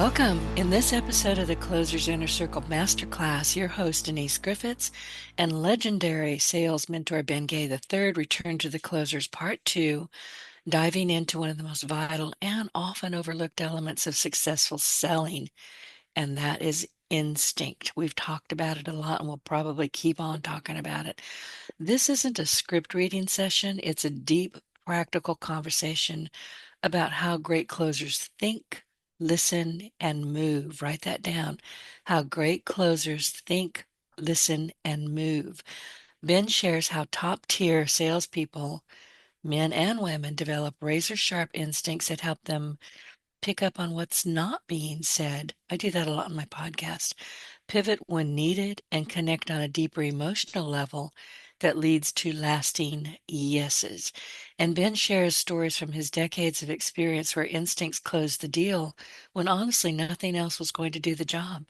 Welcome. In this episode of the Closers Inner Circle Masterclass, your host, Denise Griffitts, and legendary sales mentor Ben Gay III return to the Closers Part 2, diving into one of the most vital and often overlooked elements of successful selling, and that is instinct. We've talked about it a lot, and we'll probably keep on talking about it. This isn't a script reading session, it's a deep, practical conversation about how great closers think, listen, and move. Write that down. How great closers think, listen, and move. Ben shares how top tier salespeople, men and women, develop razor sharp instincts that help them pick up on what's not being said. I do that a lot in my podcast. Pivot when needed and connect on a deeper emotional level that leads to lasting yeses. And Ben shares stories from his decades of experience where instincts closed the deal when honestly nothing else was going to do the job.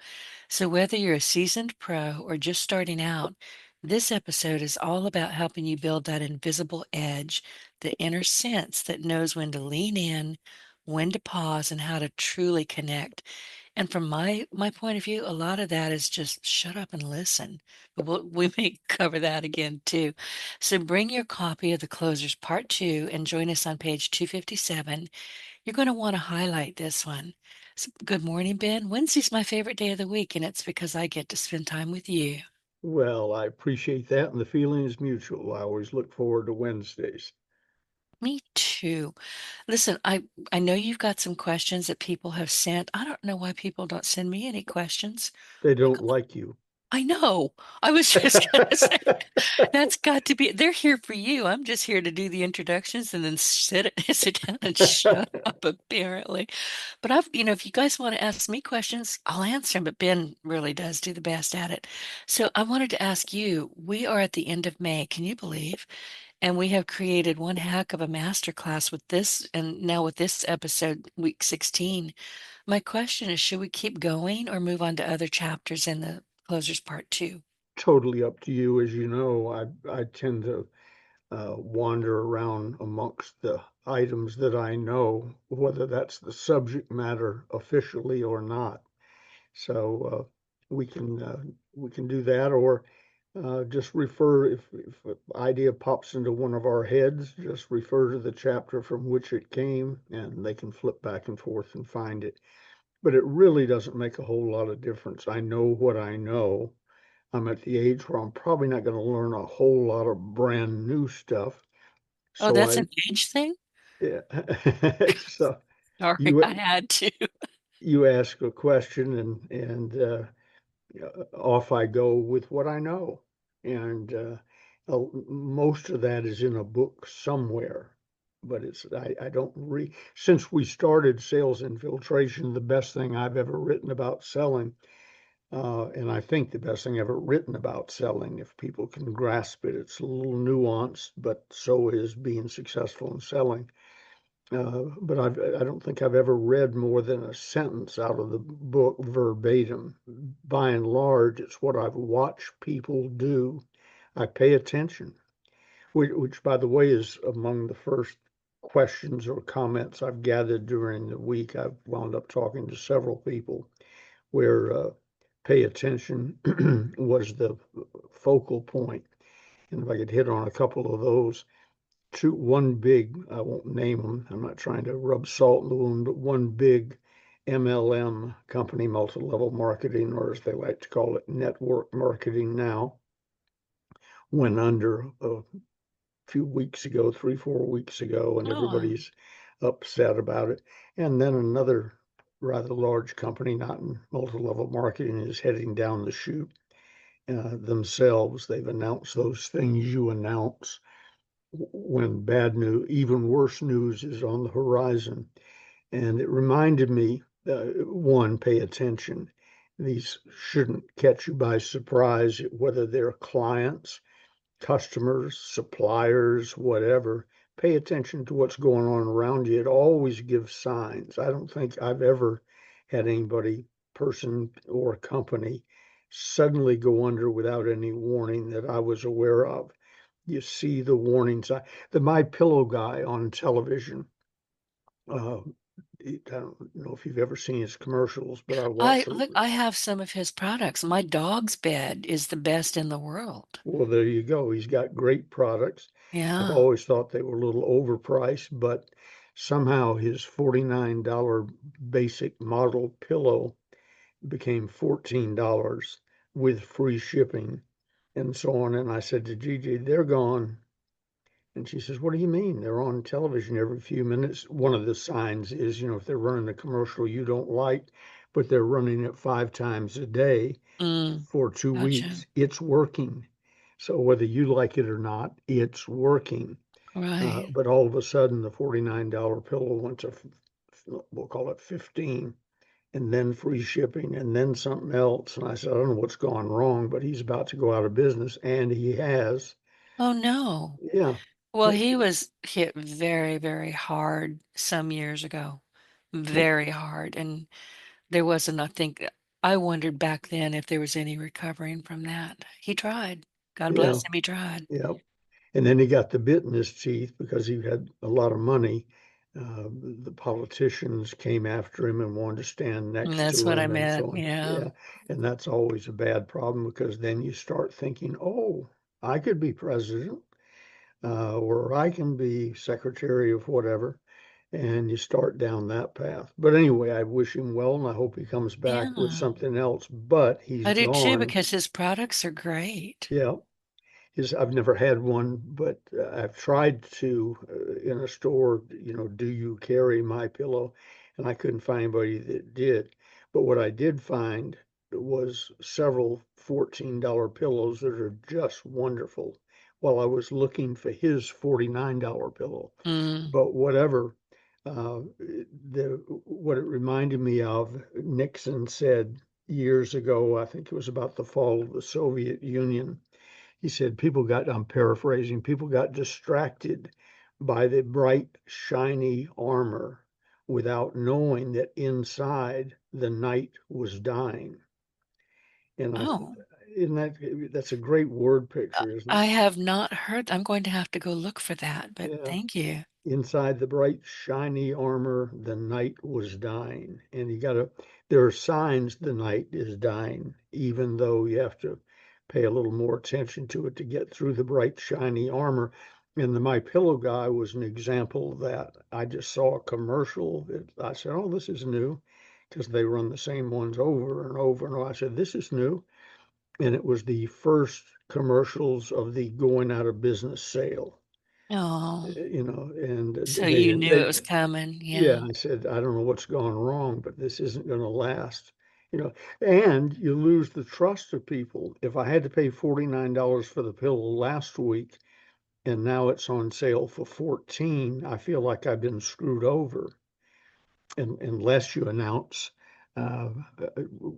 So whether you're a seasoned pro or just starting out, this episode is all about helping you build that invisible edge, the inner sense that knows when to lean in, when to pause, and how to truly connect. And from my point of view, a lot of that is just shut up and listen. But we may cover that again too. So bring your copy of The Closers Part 2 and join us on page 257. You're going to want to highlight this one. So, good morning, Ben. Wednesday's my favorite day of the week, and it's because I get to spend time with you. Well, I appreciate that, and the feeling is mutual. I always look forward to Wednesdays. Me too. Listen, I know you've got some questions that people have sent. I don't know why people don't send me any questions. They Like, don't like you. I know. I was just gonna say that's got to be. They're here for you. I'm just here to do the introductions and then sit down and shut up. Apparently, but if you guys want to ask me questions, I'll answer them. But Ben really does do the best at it. So I wanted to ask you. We are at the end of May. Can you believe? And we have created one heck of a masterclass with this, and now with this episode, week 16. My question is, should we keep going or move on to other chapters in the closers part 2? Totally up to you. As you know, I tend to wander around amongst the items that I know, whether that's the subject matter officially or not. So we can do that, or just refer if an idea pops into one of our heads, just refer to the chapter from which it came, and they can flip back and forth and find it. But it really doesn't make a whole lot of difference. I know what I know. I'm at the age where I'm probably not going to learn a whole lot of brand new stuff. Oh, So that's I, an age thing? yeah. So Sorry, I you had to. you ask a question, and off I go with what I know. And most of that is in a book somewhere. But I don't read. Since we started Sales Infiltration, the best thing I've ever written about selling, and I think the best thing ever written about selling, if people can grasp it, it's a little nuanced, but so is being successful in selling. But I don't think I've ever read more than a sentence out of the book verbatim. By and large, it's what I've watched people do. I pay attention, which by the way, is among the first questions or comments I've gathered during the week. I've wound up talking to several people where pay attention was the focal point. And if I could hit on a couple of those, one big, I won't name them, I'm not trying to rub salt in the wound, but one big MLM company, multi-level marketing, or as they like to call it, network marketing now, went under a few weeks ago, 3, 4 weeks ago, and Oh, everybody's upset about it. And then another rather large company, not in multi-level marketing, is heading down the chute themselves. They've announced those things you announce when bad news, even worse news is on the horizon. And it reminded me, one, pay attention. These shouldn't catch you by surprise, whether they're clients, customers, suppliers, whatever. Pay attention to what's going on around you. It always gives signs. I don't think I've ever had anybody, person or company, suddenly go under without any warning that I was aware of. You see the warning sign. The My Pillow guy on television uh, I don't know if you've ever seen his commercials, but I I watch them. look, I have some of his products. My dog's bed is the best in the world. Well, there you go. He's got great products. I've Yeah. always thought they were a little overpriced, but somehow his $49 basic model pillow became $14 with free shipping and so on. And I said to Gigi, they're gone. And she says, what do you mean? They're on television every few minutes. One of the signs is, if they're running a commercial you don't like, but they're running it 5 times a day Mm, for 2 weeks, gotcha. it's working. So whether you like it or not, it's working. Right. But all of a sudden, the $49 pillow went to, we'll call it 15, and then free shipping, and then something else. And I said, I don't know what's gone wrong, but he's about to go out of business, and he has. Oh no. Yeah, Well, he was hit very, very hard some years ago. Very hard. And there wasn't, I think, I wondered back then if there was any recovering from that. He tried. God yeah, bless him, he tried. yeah. And then he got the bit in his teeth because he had a lot of money. The politicians came after him and wanted to stand And next that's to what I him and so meant. on. Yeah. Yeah. And that's always a bad problem because then you start thinking, oh, I could be president, or I can be secretary of whatever. And you start down that path. But anyway, I wish him well and I hope he comes back with Yeah. something else. But he's I do too gone. because his products are great. Yeah. I've never had one, but I've tried to in a store, do you carry my pillow? And I couldn't find anybody that did. But what I did find was several $14 pillows that are just wonderful while I was looking for his $49 pillow. Mm. But whatever, what it reminded me of, Nixon said years ago, I think it was about the fall of the Soviet Union. He said I'm paraphrasing, people got distracted by the bright, shiny armor without knowing that inside the night was dying. And Oh, isn't that's a great word picture, isn't it? I have not heard. I'm going to have to go look for that, but Yeah. thank you. Inside the bright, shiny armor, the night was dying. And there are signs the night is dying, even though you have to pay a little more attention to it to get through the bright, shiny armor. And the My Pillow guy was an example of that. I just saw a commercial. I said, oh, this is new because they run the same ones over and over and over. I said, this is new. And it was the first commercials of the going out of business sale, Oh, and so they you didn't, knew it they, was coming. yeah, Yeah. I said, I don't know what's gone wrong, but this isn't going to last, and you lose the trust of people. If I had to pay $49 for the pillow last week and now it's on sale for 14, I feel like I've been screwed over. And unless you announce, uh,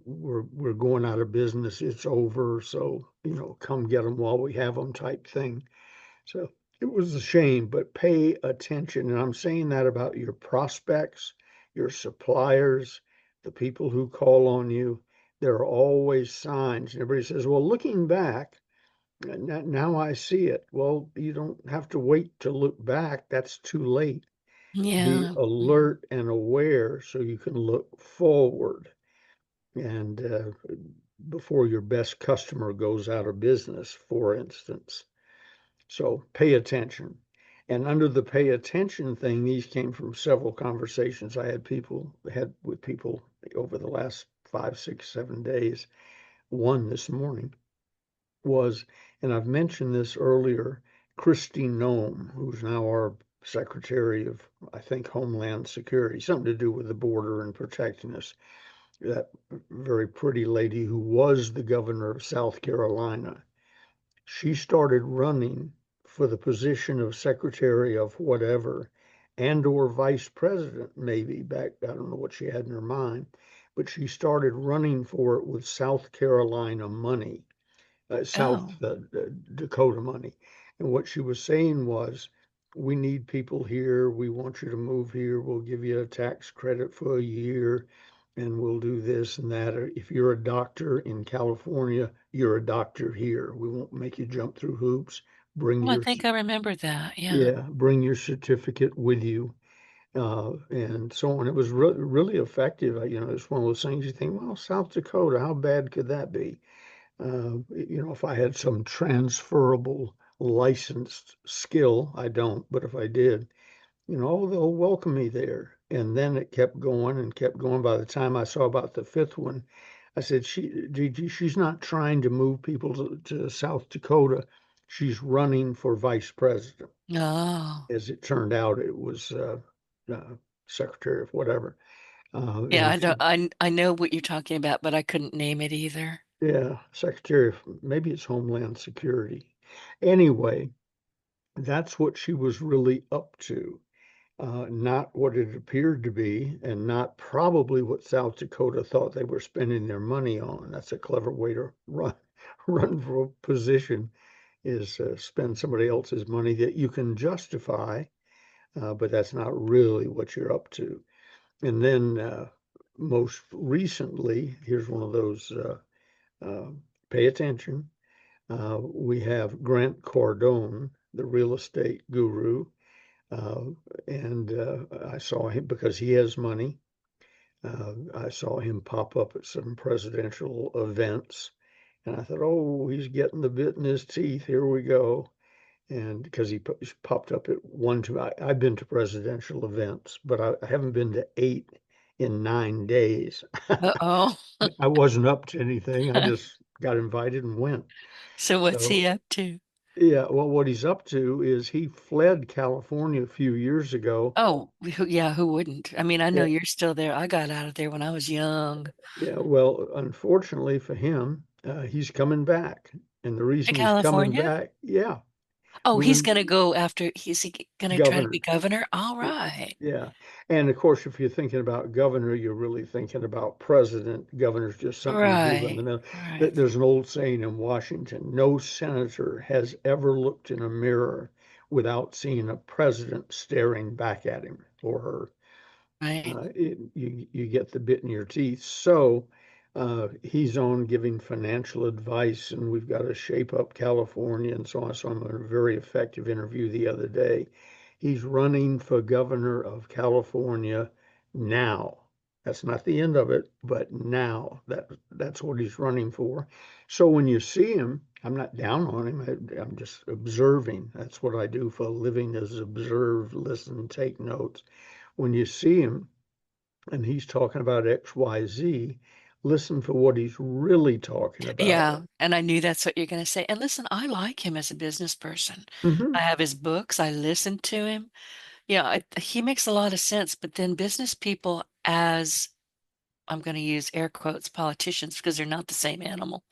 we're going out of business, it's over. So, come get them while we have them type thing. So it was a shame, but pay attention. And I'm saying that about your prospects, your suppliers, the people who call on you. There are always signs. And everybody says, well, looking back, now I see it. Well, you don't have to wait to look back. That's too late. Be Yeah. Mhm. alert and aware so you can look forward. And before your best customer goes out of business, for instance. So pay attention. And under the pay attention thing, these came from several conversations I had with people over the last 5, 6, 7 days. One this morning was, and I've mentioned this earlier, Christy Nome, who's now our Secretary of, I think, Homeland Security, something to do with the border and protecting us. That very pretty lady who was the governor of South Carolina. She started running for the position of secretary of whatever and or vice president maybe back. I don't know what she had in her mind, but she started running for it with South Carolina money, South Oh, Dakota money. And what she was saying was, we need people here. We want you to move here. We'll give you a tax credit for a year and we'll do this and that. Or if you're a doctor in California, you're a doctor here. We won't make you jump through hoops. Bring well, I your, think I remember that. Yeah. yeah, bring your certificate with you. and so on. It was really effective. It's one of those things you think, well, South Dakota, how bad could that be? If I had some transferable licensed skill, I don't, but if I did, oh, they'll welcome me there. And then it kept going and kept going. By the time I saw about the fifth one, I said, Gigi, she's not trying to move people to South Dakota. She's running for vice president. Oh, As it turned out, it was uh, secretary of whatever. yeah, And I don't, I know what you're talking about, but I couldn't name it either. yeah, secretary of maybe it's Homeland Security. Anyway, that's what she was really up to. Not what it appeared to be, and not probably what South Dakota thought they were spending their money on. That's a clever way to run for a position, is spend somebody else's money that you can justify, but that's not really what you're up to. And then most recently, here's one of those uh, pay attention. We have Grant Cardone, the real estate guru, uh, and I saw him because he has money. I saw him pop up at some presidential events, and I thought, oh, he's getting the bit in his teeth. Here we go. And because he popped up at one, two, I've been to presidential events, but I haven't been to 8 in 9 days. Uh-oh. I wasn't up to anything. I just got invited and went. So what's So he up to? yeah, well, what he's up to is he fled California a few years ago. Oh, yeah, who wouldn't? I mean, I know Yeah, you're still there. I got out of there when I was young. yeah. Well, unfortunately for him, he's coming back, and the To reason he's coming California? back, yeah, Oh, he's moving gonna go after, he's he gonna try to be governor. governor? All right. Yeah. And of course, if you're thinking about governor, you're really thinking about president. Governor's just something you move in the Right. middle. Right. There's an old saying in Washington, no senator has ever looked in a mirror without seeing a president staring back at him or her. Right. You get the bit in your teeth. So he's on giving financial advice, and we've got to shape up California and so on. So I'm in a very effective interview the other day. He's running for governor of California now. That's not the end of it, but now that's what he's running for. So when you see him, I'm not down on him. I'm just observing. That's what I do for a living, is observe, listen, take notes. When you see him and he's talking about XYZ, listen for what he's really talking about. Yeah, and I knew that's what you're gonna say. And listen, I like him as a business person. I Hmm. have his books, I listen to him. Yeah, he makes a lot of sense, but then business people, as I'm going to use air quotes, politicians, because they're not the same animal.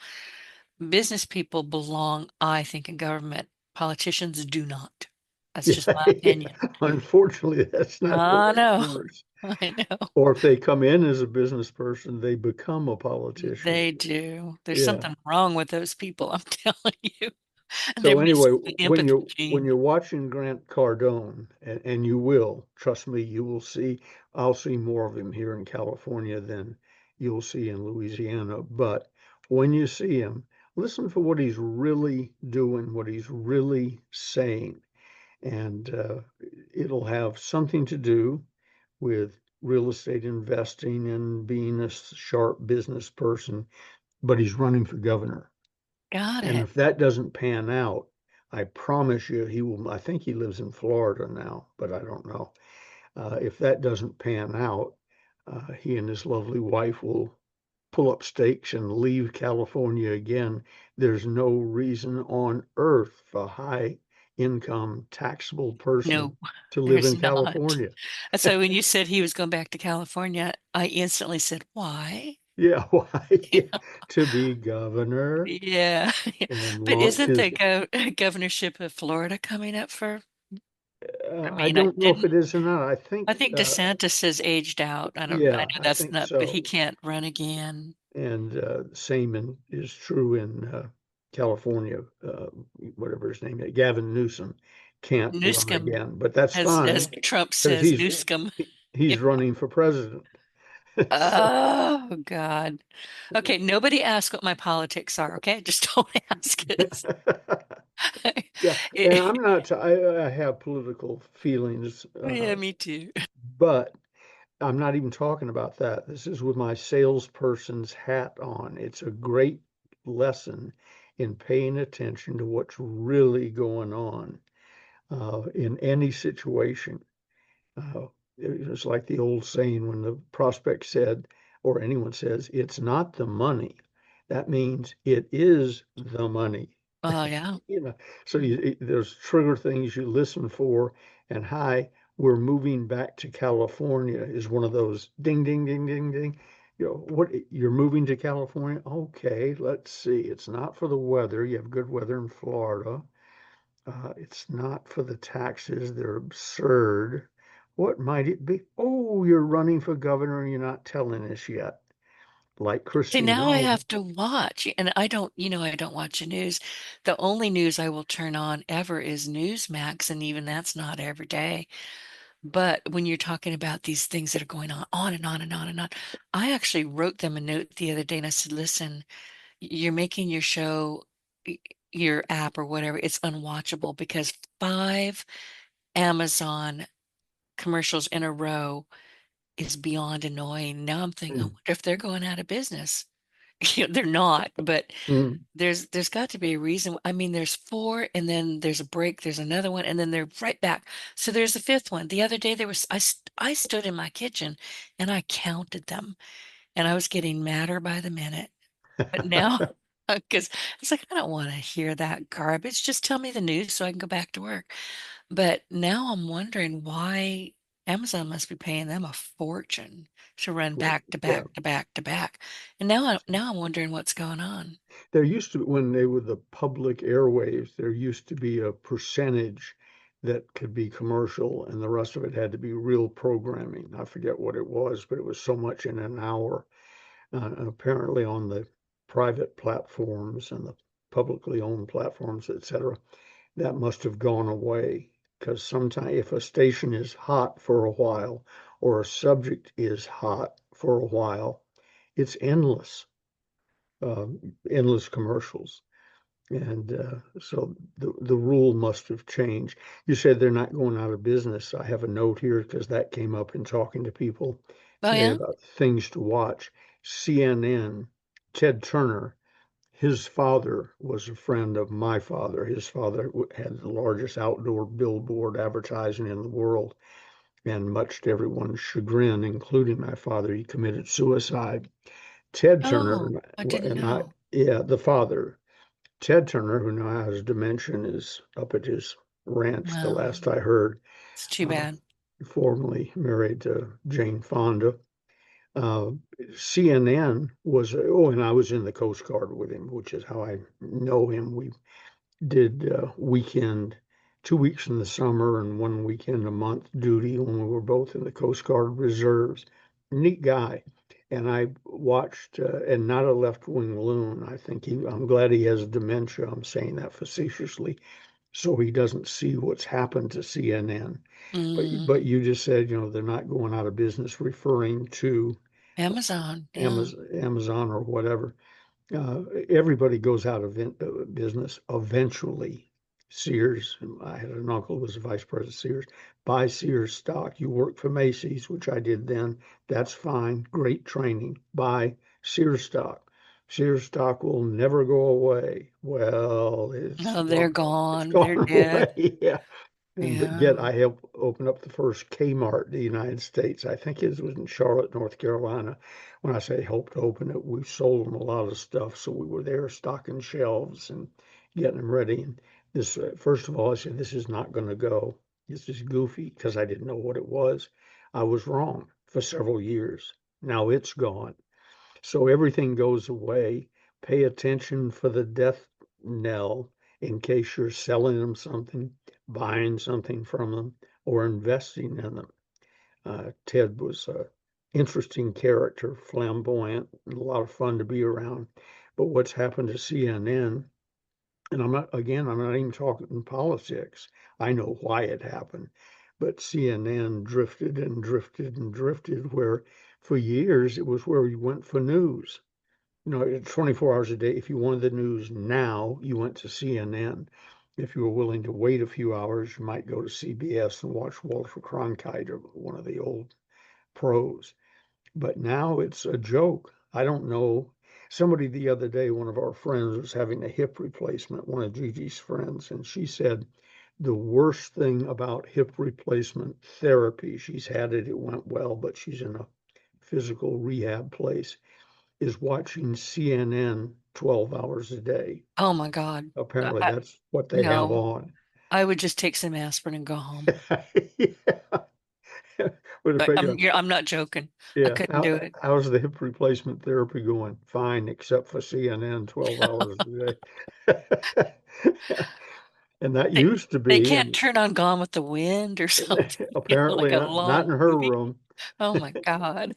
Business people belong, I think, in government. Politicians do not. That's just Yeah, my yeah. opinion. Unfortunately, that's not the I way it know. works. I know. Or if they come in as a business person, they become a politician. They do. There's Yeah. something wrong with those people, I'm telling you. And they're So anyway, missing the empathy when gene. you're watching Grant Cardone, and you will, trust me, you will see, I'll see more of him here in California than you'll see in Louisiana. But when you see him, listen for what he's really doing, what he's really saying, and it'll have something to do with real estate investing and being a sharp business person. But he's running for governor. Got And it. if that doesn't pan out, I promise you he will. I think he lives in Florida now, but I don't know. If that doesn't pan out, he and his lovely wife will pull up stakes and leave California again. There's no reason on earth for a high income taxable person No, to live there's in not. California. So when you said he was going back to California, I instantly said, why? Yeah, why? To be governor Yeah. Yeah. and But launch isn't the his. governorship of Florida coming up for, I I mean, don't know if it is or not. I think DeSantis has aged out. I Yeah, know I that's think not, but he so. can't run again. And is true in California. Whatever his name is, Gavin Newsom can't run Newscomb, again, but that's as fine Trump because says, Newscomb. he's running for president. So, Oh God. Okay, nobody ask what my politics are, okay? Just don't ask us. yeah, and I'm not. I have political feelings. Yeah, me too. But I'm not even talking about that. This is with my salesperson's hat on. It's a great lesson in paying attention to what's really going on in any situation. Uh, it's like the old saying when the prospect said, or anyone says, it's not the money. That means it is the money. Oh, yeah. You know, so there's trigger things you listen for, and hi, we're moving back to California is one of those ding, ding, ding, ding, ding. You know, what you're moving to California? Okay, let's see. It's not for the weather. You have good weather in Florida. It's not for the taxes. They're absurd. What might it be? Oh, you're running for governor and you're not telling us yet. Like See, Christine. now I Oh, have to watch, and I don't, I don't watch the news. The only news I will turn on ever is Newsmax, and even that's not every day. But when you're talking about these things that are going on and on and on and on, I actually wrote them a note the other day and I said, listen, you're making your show, your app or whatever, it's unwatchable because 5 Amazon commercials in a row is beyond annoying. Now I'm thinking, I mm, wonder if they're going out of business. They're not, but mm, there's got to be a reason. I mean, there's four, and then there's a break. There's another one, and then they're right back. So there's the fifth one. The other day there was I stood in my kitchen and I counted them, and I was getting madder by the minute. But now, because it's like I don't want to hear that garbage. Just tell me the news so I can go back to work. But now I'm wondering why Amazon must be paying them a fortune to run back to yeah. back to back to back. And now I'm wondering what's going on. There used to, when they were the public airwaves, there used to be a percentage that could be commercial and the rest of it had to be real programming. I forget what it was, but it was so much in an hour. Apparently on the private platforms and the publicly owned platforms, et cetera, that must have gone away. Because sometimes if a station is hot for a while or a subject is hot for a while, it's endless commercials. And so the rule must have changed. You said they're not going out of business. I have a note here because that came up in talking to people Oh today yeah? about things to watch. CNN, Ted Turner, his father was a friend of my father. His father had the largest outdoor billboard advertising in the world. And much to everyone's chagrin, including my father, he committed suicide. Ted Turner Oh, I didn't and I, know. yeah, the father, Ted Turner, who now has dementia, is up at his ranch, the Well, last I heard, it's too uh, bad. formerly married to Jane Fonda. Uh, CNN was, oh, and I was in the Coast Guard with him, which is how I know him. We did weekend, 2 weeks in the summer and one weekend a month duty when we were both in the Coast Guard Reserves. Neat guy. And I watched, and not a left wing loon. I'm glad he has dementia. I'm saying that facetiously, so he doesn't see what's happened to CNN. But Mm, you just said, they're not going out of business, referring to Amazon, yeah. Amazon or whatever. Everybody goes out of business eventually. Sears, I had an uncle who was the vice president of Sears. Buy Sears stock. You work for Macy's, which I did then. That's fine. Great training. Buy Sears stock. Sears stock will never go away. Well, it's No, they're gone. It's gone. They're gone dead. away. Yeah. And Yeah. yet I helped open up the first Kmart in the United States. I think it was in Charlotte, North Carolina. When I say helped open it, we sold them a lot of stuff. So we were there stocking shelves and getting them ready. And this, first of all, I said, this is not going to go. This is goofy because I didn't know what it was. I was wrong for several years. Now it's gone. So everything goes away. Pay attention for the death knell in case you're selling them something, buying something from them, or investing in them. Ted was an interesting character, flamboyant, and a lot of fun to be around. But what's happened to CNN, and I'm not even talking politics. I know why it happened. But CNN drifted and drifted and drifted, where for years it was where you went for news. 24 hours a day. If you wanted the news now, you went to CNN. If you were willing to wait a few hours, you might go to CBS and watch Walter Cronkite or one of the old pros. But now it's a joke. I don't know. Somebody the other day, one of our friends was having a hip replacement, one of Gigi's friends, and she said the worst thing about hip replacement therapy, she's had it, it went well, but she's in a physical rehab place, is watching CNN 12 hours a day. Oh my God. Apparently, I, that's what they have no, on. I would just take some aspirin and go home. Yeah. Would have But taken a I'm not joking. I Yeah. couldn't do it. How's the hip replacement therapy going? Fine, except for CNN 12 hours a day. And that They used to they be, can't and turn on Gone with the Wind or something, like apparently a not in long her movie. room. Oh my God.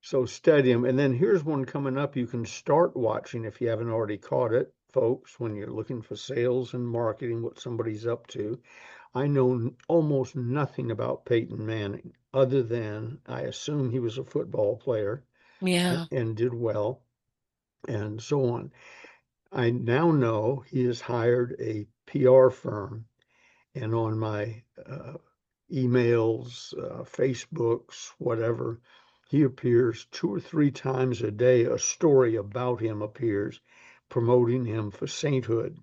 So study them. And then here's one coming up you can start watching if you haven't already caught it, folks, when you're looking for sales and marketing, what somebody's up to. I know almost nothing about Peyton Manning other than I assume he was a football player Yeah. and did well and so on. I now know he has hired a PR firm, and on my emails, Facebooks, whatever, he appears 2 or 3 times a day. A story about him appears promoting him for sainthood.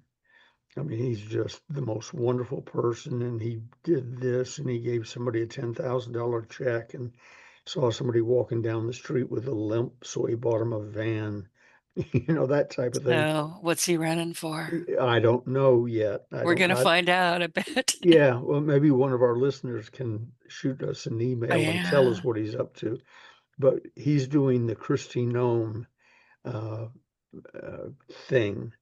I mean, he's just the most wonderful person, and he did this, and he gave somebody a $10,000 check, and saw somebody walking down the street with a limp, so he bought him a van, that type of thing. So what's he running for? I don't know yet. I We're don't, gonna I, find out, I bet. yeah, well, maybe one of our listeners can shoot us an Oh, email and tell us yeah. what he's up to. But he's doing the Christy Nome uh, thing,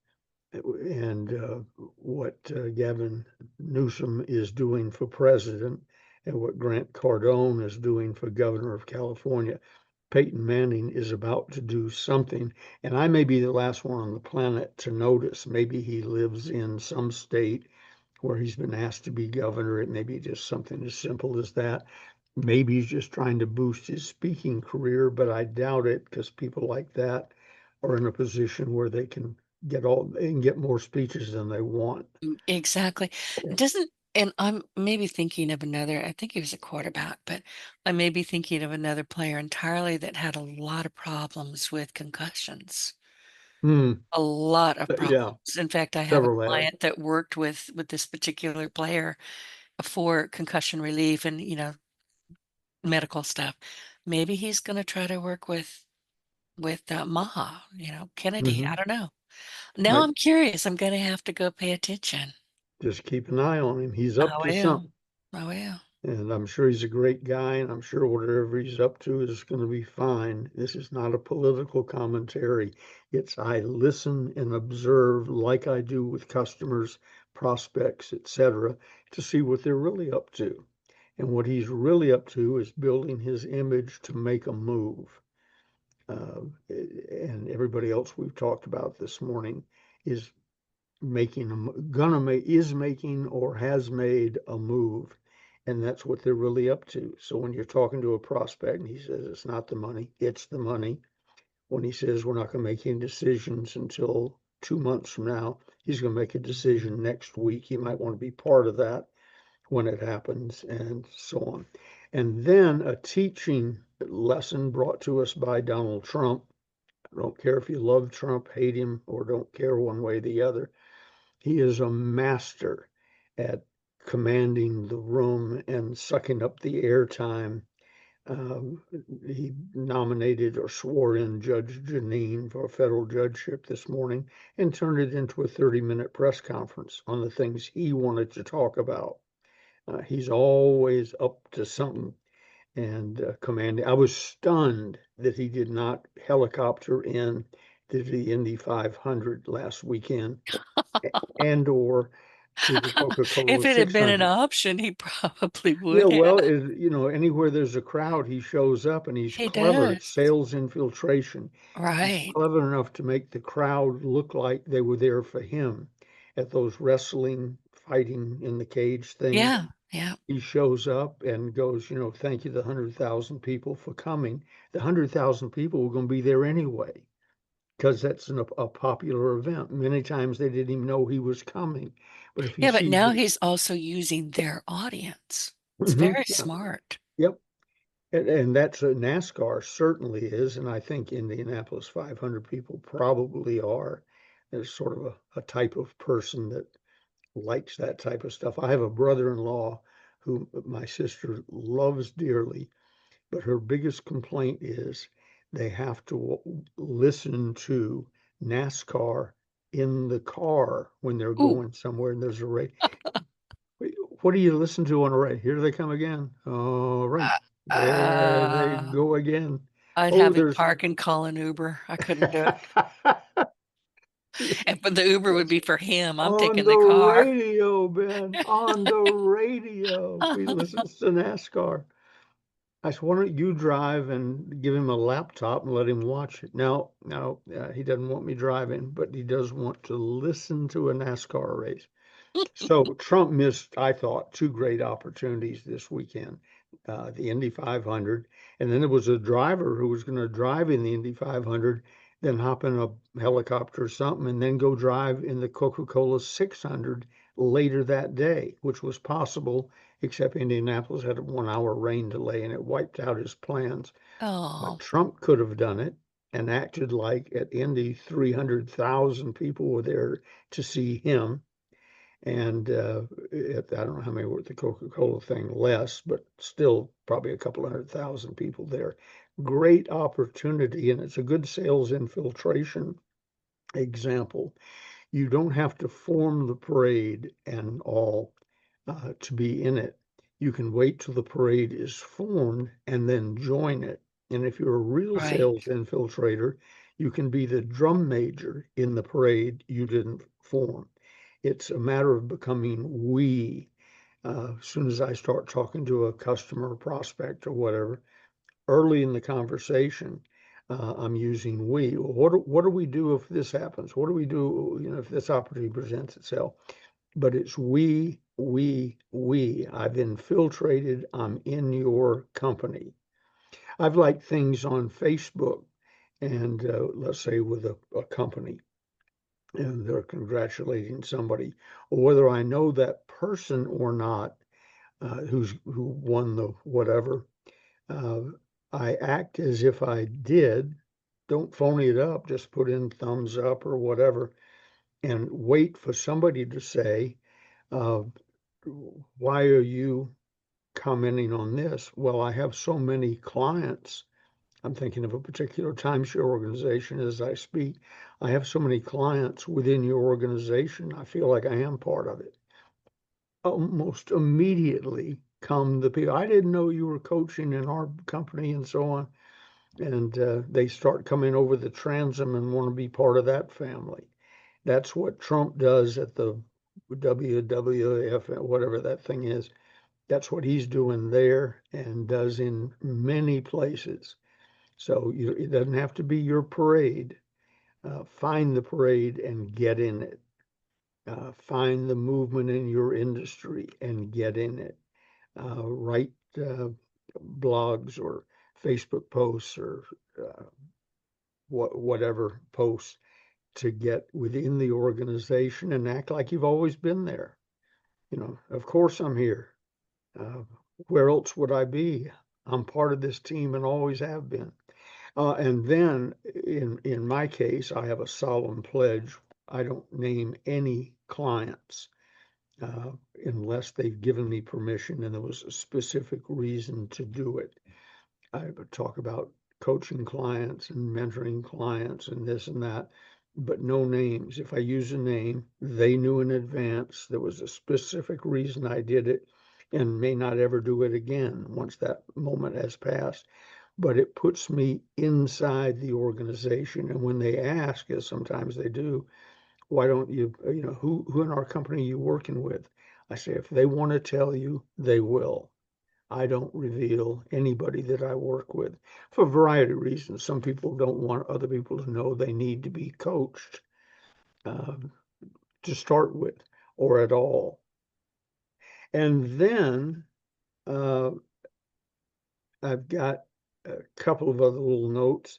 and what Gavin Newsom is doing for president, and what Grant Cardone is doing for governor of California. Peyton Manning is about to do something, and I may be the last one on the planet to notice. Maybe he lives in some state where he's been asked to be governor. It may be just something as simple as that. Maybe he's just trying to boost his speaking career, but I doubt it because people like that are in a position where they can get more speeches than they want. Exactly. Yeah. Doesn't, and I'm maybe thinking of another, I think he was a quarterback, but I may be thinking of another player entirely that had a lot of problems with concussions. Hmm. A lot of Yeah. problems. In fact, I have a Several have. client that worked with this particular player for concussion relief and, medical stuff. Maybe he's going to try to work with Maha, Kennedy. I Hmm. don't know. Now Might I'm curious. I'm going to have to go pay attention. just keep an eye on him. He's I up to will. something. I will. And I'm sure he's a great guy, and I'm sure whatever he's up to is going to be fine. This is not a political commentary. It's I listen and observe like I do with customers, prospects, etc., to see what they're really up to. And what he's really up to is building his image to make a move. And everybody else we've talked about this morning is is making or has made a move, and that's what they're really up to. So when you're talking to a prospect and he says it's not the money, it's the money. When he says we're not going to make any decisions until 2 months from now, he's going to make a decision next week. He might want to be part of that when it happens, and so on. And then a teaching lesson brought to us by Donald Trump. I don't care if you love Trump, hate him, or don't care one way or the other. He is a master at commanding the room and sucking up the airtime. Um, he nominated or swore in Judge Janine for a federal judgeship this morning and turned it into a 30-minute press conference on the things he wanted to talk about. He's always up to something and commanding. I was stunned that he did not helicopter in to the Indy 500 last weekend and or to the If Coca-Cola it had been an 600. option, he probably Yeah, would well, have. anywhere there's a crowd, he shows up and he's He clever. It's does. sales infiltration. He's Right. clever enough to make the crowd look like they were there for him at those wrestling, fighting in the cage things. Yeah. Yeah. He shows up and goes, thank you, the 100,000 people for coming. The 100,000 people were going to be there anyway. because that's a popular event. Many times they didn't even know he was coming. But if he Yeah, but sees now it, he's also using their audience. It's mhm, very yeah, smart. yep. And that's a NASCAR certainly is, and I think Indianapolis 500 people probably are. There's sort of a type of person that likes that type of stuff. I have a brother-in-law who my sister loves dearly, but her biggest complaint is they have to listen to NASCAR in the car when they're Ooh, going somewhere and there's a race. What do you listen to on a race? Here they come again. All right, there they uh, go again. I'd Oh, have him there's park and call an Uber. I couldn't do it. And but the Uber would that's be for him. I'm on taking the the car. radio, Ben. On the radio. He listens to NASCAR. I said, why don't you drive and give him a laptop and let him watch it? No, no, he doesn't want me driving, but he does want to listen to a NASCAR race. So Trump missed, I thought, two great opportunities this weekend, the Indy 500, and then there was a driver who was going to drive in the Indy 500, then hop in a helicopter or something, and then go drive in the Coca-Cola 600 later that day, which was possible, except Indianapolis had a 1 hour rain delay and it wiped out his plans. But Oh, Trump could have done it and acted like at Indy 300,000 people were there to see him and I don't know how many were at the Coca-Cola thing, less, but still probably a couple 100,000 people there. Great opportunity, and it's a good sales infiltration example. You don't have to form the parade and all to be in it. You can wait till the parade is formed and then join it. And if you're a real right. sales infiltrator, you can be the drum major in the parade you didn't form. It's a matter of becoming we. As soon as I start talking to a customer or prospect or whatever, early in the conversation, I'm using we. Well, what do we do if this happens? What do we do, if this opportunity presents itself? But it's we. I've infiltrated. I'm in your company. I've liked things on Facebook, and let's say with a company, and they're congratulating somebody, or whether I know that person or not, who won the whatever. Uh, I act as if I did. Don't phony it up. Just put in thumbs up or whatever, and wait for somebody to say, uh, "Why are you commenting on this?" Well, I have so many clients. I'm thinking of a particular timeshare organization as I speak. I have so many clients within your organization. I feel like I am part of it. Almost immediately come the people. I didn't know you were coaching in our company and so on. And they start coming over the transom and want to be part of that family. That's what Trump does at the WWF, whatever that thing is. That's what he's doing there and does in many places. So it doesn't have to be your parade. Find the parade and get in it. Find the movement in your industry and get in it. Write blogs or Facebook posts or whatever posts to get within the organization and act like you've always been there. Of course I'm here. Uh, where else would I be? I'm part of this team and always have been. And then in my case, I have a solemn pledge. I don't name any clients uh, unless they've given me permission and there was a specific reason to do it. I would talk about coaching clients and mentoring clients and this and that, but no names. If I use a name, they knew in advance there was a specific reason I did it and may not ever do it again once that moment has passed. But it puts me inside the organization. And when they ask, as sometimes they do, why don't you, who in our company are you working with? I say, if they want to tell you, they will. I don't reveal anybody that I work with for a variety of reasons. Some people don't want other people to know they need to be coached uh, to start with or at all. And then uh, I've got a couple of other little notes.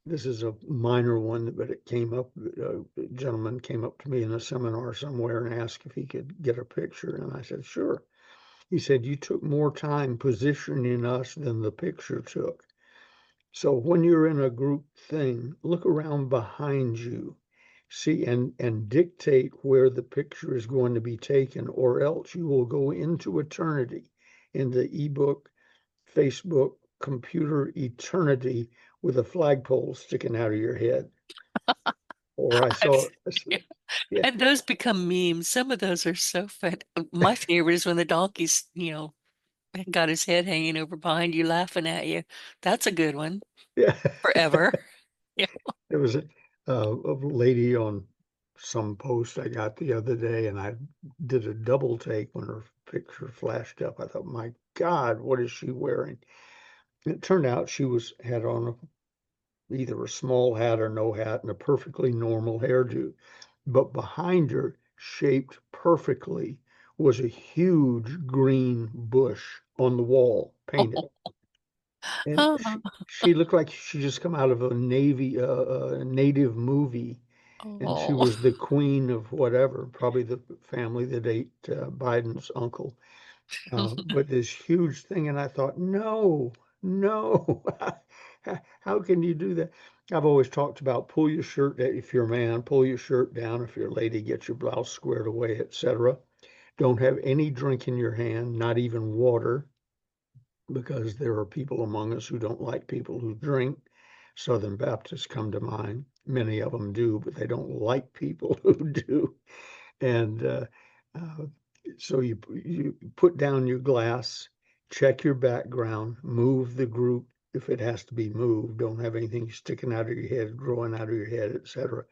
this is a minor one, but it came up. A gentleman came up to me in a seminar somewhere and asked if he could get a picture, and I said, sure. He said, you took more time positioning us than the picture took. So when you're in a group thing, look around behind you, see, and dictate where the picture is going to be taken, or else you will go into eternity, into ebook, Facebook, computer eternity with a flagpole sticking out of your head. Or I I've, saw, yeah. yeah, And those become memes. Some of those are so fun. My favorite is when the donkey's, got his head hanging over behind you, laughing at you. That's a good one. yeah. Forever. Yeah. There was a lady on some post I got the other day, and I did a double take when her picture flashed up. I thought, my God, what is she wearing? And it turned out she had on either a small hat or no hat and a perfectly normal hairdo. But behind her, shaped perfectly, was a huge green bush on the wall, painted. And Oh, she looked like she just come out of a native movie, and she oh. was the queen of whatever, probably the family that ate Biden's uncle. But this huge thing, and I thought, no, no, how can you do that? I've always talked about pull your shirt if you're a man, pull your shirt down if you're a lady, get your blouse squared away, etc. Don't have any drink in your hand, not even water, because there are people among us who don't like people who drink. Southern Baptists come to mind. Many of them do, but they don't like people who do. And uh, so you put down your glass, check your background, move the group if it has to be moved. Don't have anything sticking out of your head, growing out of your head, etc.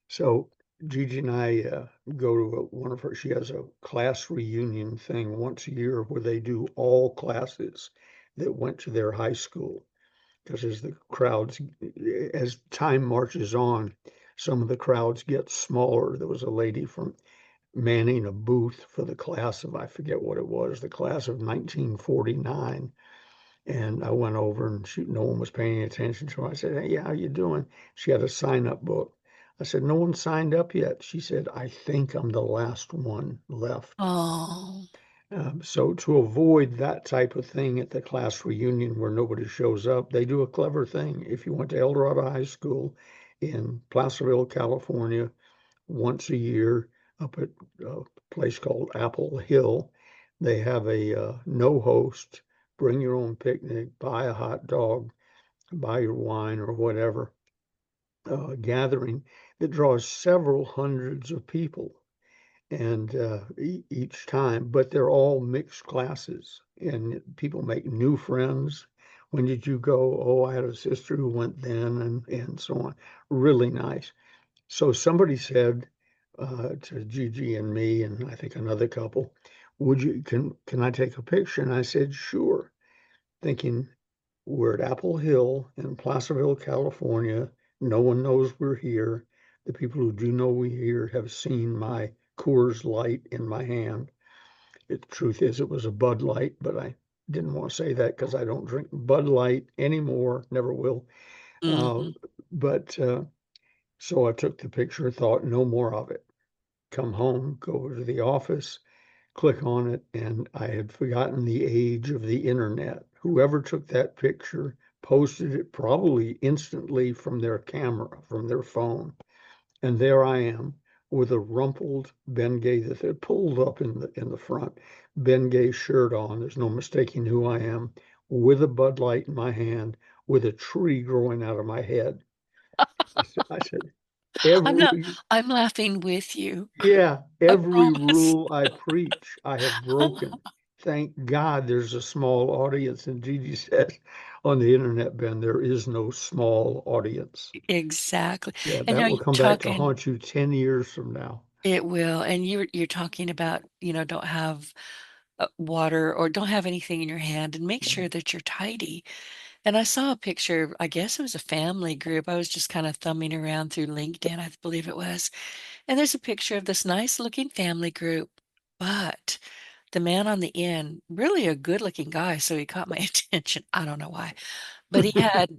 So Gigi and I go to one of her. She has a class reunion thing once a year where they do all classes that went to their high school. Because as time marches on, some of the crowds get smaller. There was a lady from manning a booth for the class of, I forget what it was, the class of 1949. And I went over and no one was paying attention to her. I said, hey, how you doing? She had a sign up book. I said, no one signed up yet. She said, I think I'm the last one left. Oh. So to avoid that type of thing at the class reunion where nobody shows up, they do a clever thing. If you went to El Dorado High School in Placerville, California, once a year up at a place called Apple Hill. They have a no host, bring your own picnic, buy a hot dog, buy your wine or whatever gathering that draws several hundreds of people and each time, but they're all mixed classes and people make new friends. When did you go? Oh, I had a sister who went then, and so on. Really nice. So somebody said to Gigi and me, and I think another couple, can I take a picture? And I said, sure, thinking we're at Apple Hill in Placerville, California. No one knows we're here. The people who do know we're here have seen my Coors Light in my hand. The truth is, it was a Bud Light, but I didn't want to say that because I don't drink Bud Light anymore, never will. Uh, Hmm. but so I took the picture, thought no more of it. Come home, go over to the office, click on it, and I had forgotten the age of the internet. Whoever took that picture posted it probably instantly from their camera, from their phone. And there I am with a rumpled Bengay that they pulled up in the front, Bengay shirt on. There's no mistaking who I am, with a Bud Light in my hand, with a tree growing out of my head. I said, I'm not, every I'm laughing with you. Yeah, I every promise. rule I preach, I have broken. Thank God there's a small audience. And Gigi says on the internet, Ben, there is no small audience. Exactly. Yeah, And that now will you're come back to talking, haunt you 10 years from now. it will. And you're talking about, don't have water or don't have anything in your hand and make sure that you're tidy. And I saw a picture, I guess it was a family group. I was just kind of thumbing around through LinkedIn, I believe it was. And there's a picture of this nice looking family group, but the man on the end, really a good looking guy, so he caught my attention. I don't know why, but he had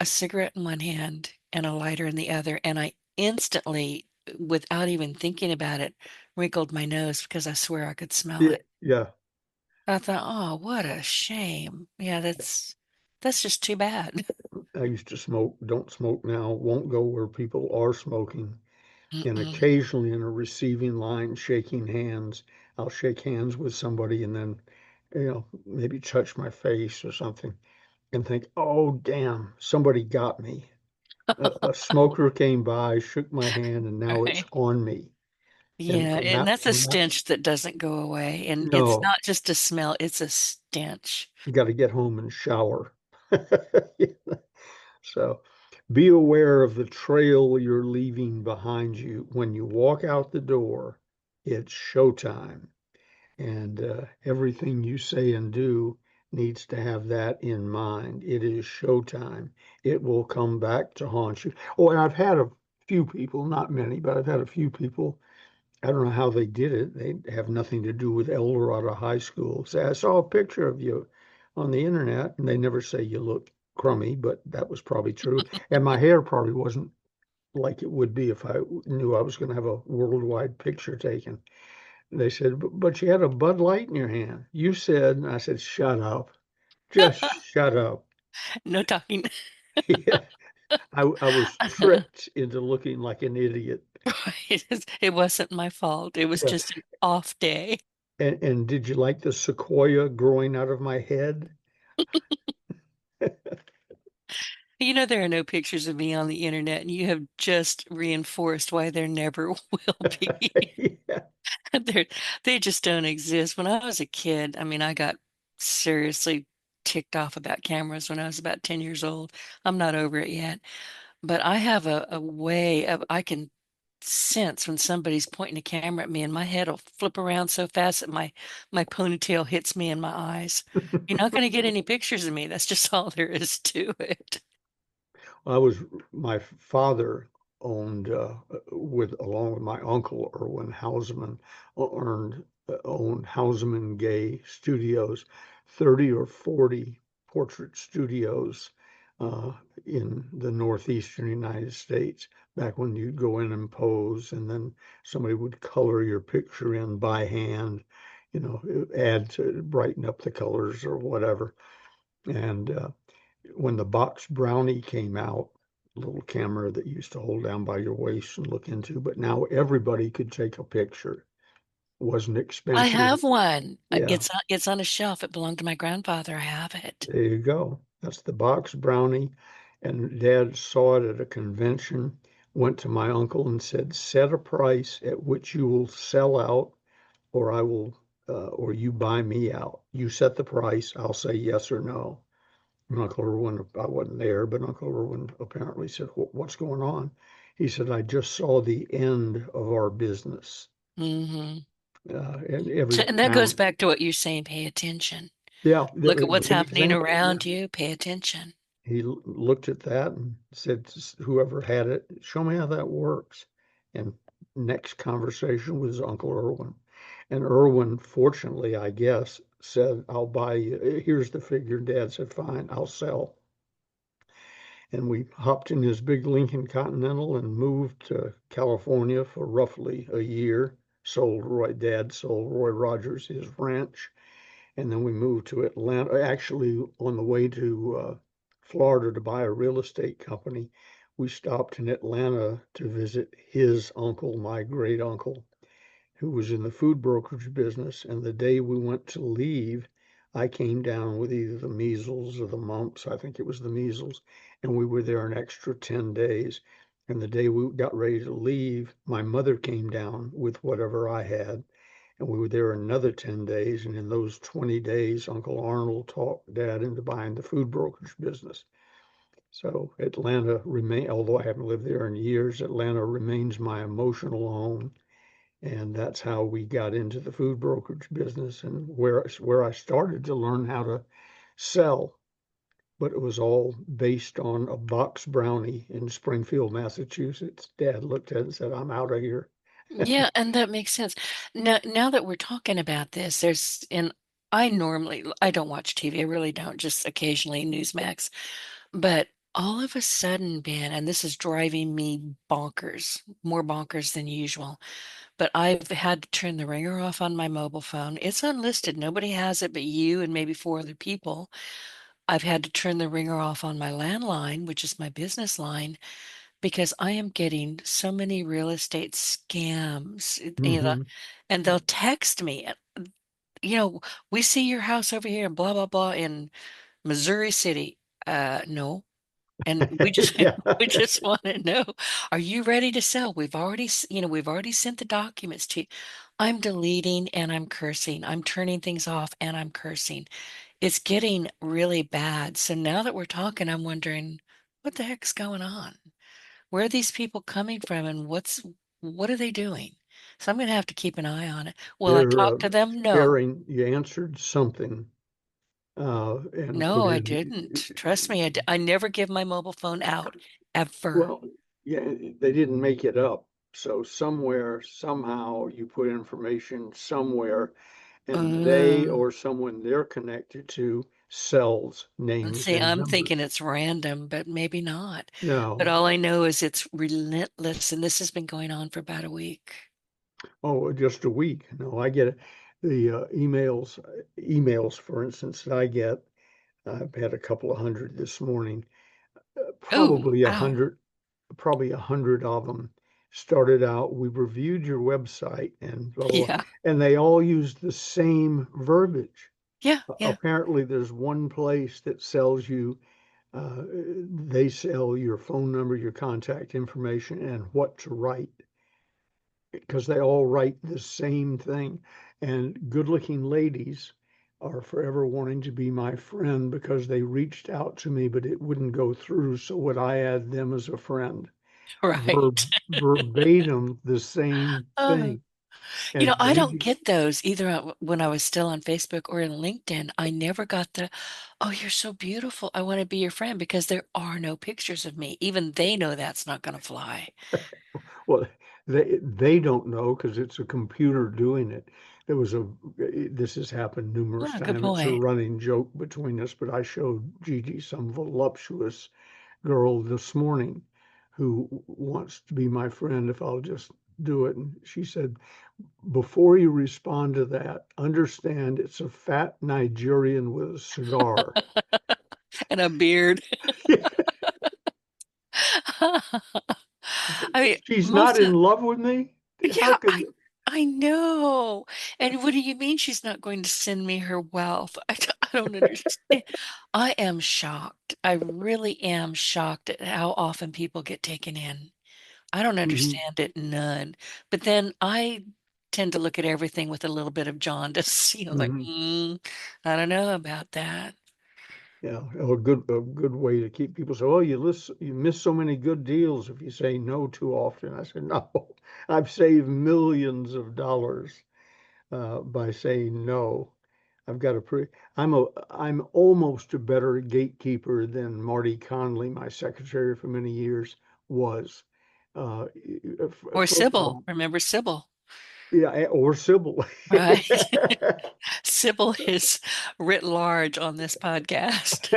a cigarette in one hand and a lighter in the other, and I instantly, without even thinking about it, wrinkled my nose because I swear I could smell Yeah, it. yeah. I thought, oh, what a shame. Yeah, that's just too bad. I used to smoke, don't smoke now, won't go where people are smoking. And Mm-mm. occasionally in a receiving line, shaking hands, I'll shake hands with somebody and then, maybe touch my face or something and think, oh, damn, somebody got me. A smoker came by, shook my hand, and now it's Right. on me. And Yeah, from and that, that's a from that, stench that doesn't go away. And it's no, not just a smell, it's a stench. you got to get home and shower. So be aware of the trail you're leaving behind you. When you walk out the door, it's showtime. And everything you say and do needs to have that in mind. It is showtime. It will come back to haunt you. Oh, and I've had a few people, not many, but I've had a few people. I don't know how they did it. They have nothing to do with El Dorado High School. Say, I saw a picture of you on the internet, and they never say you look crummy, but that was probably true. And my hair probably wasn't like it would be if I knew I was going to have a worldwide picture taken. They said, but you had a Bud Light in your hand. You said, and I said, shut up. Just shut up. No talking. Yeah, I was tricked into looking like an idiot. It wasn't my fault. It was Yeah. just an off day. And did you like the sequoia growing out of my head? You know, there are no pictures of me on the internet, and you have just reinforced why there never will be. Yeah. They're, they just don't exist. When I was a kid, I mean, I got seriously ticked off about cameras when I was about 10 years old. I'm not over it yet. But I have a way of, I can sense when somebody's pointing a camera at me and my head will flip around so fast that my ponytail hits me in my eyes. You're not going to get any pictures of me. That's just all there is to it. I was my father owned with along with my uncle Erwin Hausman owned Hausman Gay Studios, 30 or 40 portrait studios uh, in the northeastern United States. Back when you'd go in and pose, and then somebody would color your picture in by hand, add to brighten up the colors or whatever. And when the box brownie came out, little camera that you used to hold down by your waist and look into, but now everybody could take a picture. It wasn't I expensive. have one. Yeah, It's on a shelf. It belonged to my grandfather. I have it. there you go. That's the box brownie. And Dad saw it at a convention, went to my uncle and said, set a price at which you will sell out, or I will, or you buy me out. You set the price, I'll say yes or no. Uncle Irwin, I wasn't there, but Uncle Irwin apparently said, what's going on? He said, I just saw the end of our business. Hmm. And every And that goes town, back to what you're saying. Pay attention. yeah, Look at a what's great happening example. Yeah. around you. Pay attention. He looked at that and said, whoever had it, show me how that works. And next conversation was Uncle Irwin. And Irwin, fortunately, I guess, said, I'll buy you. Here's the figure. Dad said, fine, I'll sell. And we hopped in his big Lincoln Continental and moved to California for roughly a year. Dad sold Roy Rogers his ranch, and then we moved to Atlanta. Actually, on the way to Florida to buy a real estate company, we stopped in Atlanta to visit his uncle, my great uncle, who was in the food brokerage business. And the day we went to leave, I came down with either the measles or the mumps. I think it was the measles. And we were there an extra 10 days. And the day we got ready to leave, my mother came down with whatever I had. And we were there another 10 days. And in those 20 days, Uncle Arnold talked Dad into buying the food brokerage business. So although I haven't lived there in years, Atlanta remains my emotional home, and that's how we got into the food brokerage business and where I started to learn how to sell. But it was all based on a box brownie in Springfield, Massachusetts. Dad looked at it and said, I'm out of here. Yeah, and that makes sense. Now that we're talking about this, and I don't watch TV. I really don't, just occasionally Newsmax. But All of a sudden, Ben, and this is driving me bonkers, more bonkers than usual, but I've had to turn the ringer off on my mobile phone. It's unlisted. Nobody has it but you and maybe four other people. I've had to turn the ringer off on my landline, which is my business line, because I am getting so many real estate scams. Hmm. And they'll text me, you know, we see your house over here, blah, blah, blah, in Missouri City. No. And we just Yeah. we just want to know, are you ready to sell? We've already sent the documents to you. I'm deleting and I'm cursing. I'm turning things off and I'm cursing. It's getting really bad. So now that we're talking, I'm wondering, what the heck's going on? Where are these people coming from and what are they doing? So I'm going to have to keep an eye on it. Will I They're talk to them? No. sharing, you answered something and No, put I in, didn't. Trust me, I never give my mobile phone out ever. well, yeah, they didn't make it up. So somewhere, somehow you put information somewhere and they Uh, or someone they're connected to sells let's names see, and I'm thinking numbers. it's random, but maybe not. But No. all I know is it's relentless, and this has been going on for about a week. Oh, just a week. No, I get it. The emails, for instance, that I get. I've had a couple of hundred this morning. Oh, Probably a ow. hundred, probably 100 of them started out. We reviewed your website and blah blah, blah, Yeah, and they all use the same verbiage. yeah, yeah. Apparently, there's one place that sells you. They sell your phone number, your contact information, and what to write because they all write the same thing. And good looking ladies are forever wanting to be my friend because they reached out to me, but it wouldn't go through. So would I add them as a friend? Right. Verbatim, the same Uh, thing. And I they don't just, get those either when I was still on Facebook or in LinkedIn. I never got oh, you're so beautiful. I want to be your friend because there are no pictures of me. Even they know that's not going to fly. well, they don't know because it's a computer doing it. There was a, this has happened numerous Oh, good times. It's a point. running joke between us, but I showed Gigi some voluptuous girl this morning who wants to be my friend if I'll just do it. And she said, before you respond to that, understand it's a fat Nigerian with a cigar. And a beard. I mean, She's not most in of, love with me? How yeah, could, I know. And what do you mean she's not going to send me her wealth? I don't understand. I am shocked. I really am shocked at how often people get taken in. I don't mhm, understand it none. But then I tend to look at everything with a little bit of jaundice, like, mhm. I don't know about that. Yeah, a good way to keep people say, oh, you miss so many good deals if you say no too often. I said, no, I've saved millions of dollars by saying no. I've got a pretty, I'm almost a better gatekeeper than Marty Conley, my secretary for many years, was. Or First of Sybil. all, Remember Sybil, yeah, or Sybil. right? Sybil is writ large on this podcast.